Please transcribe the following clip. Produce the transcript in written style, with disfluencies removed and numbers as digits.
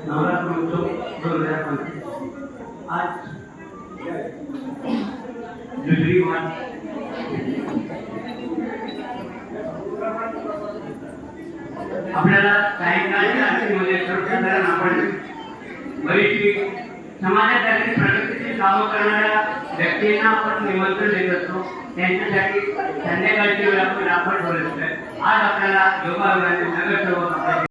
नवरात्र उत्सव 2025 आज जुजरी मार्च आपल्याला सायंकाळच्या आरतीमध्ये सर्वसाधारण आपण बरीचशी समाजासाठी प्रगतीची कामं करणाऱ्या व्यक्तींना आपण निमंत्रण देत असतो. त्यांच्यासाठी संध्याकाळची वेळ आपण राखड ठेवली आहे. आज आपल्याला योगा नगरसेवक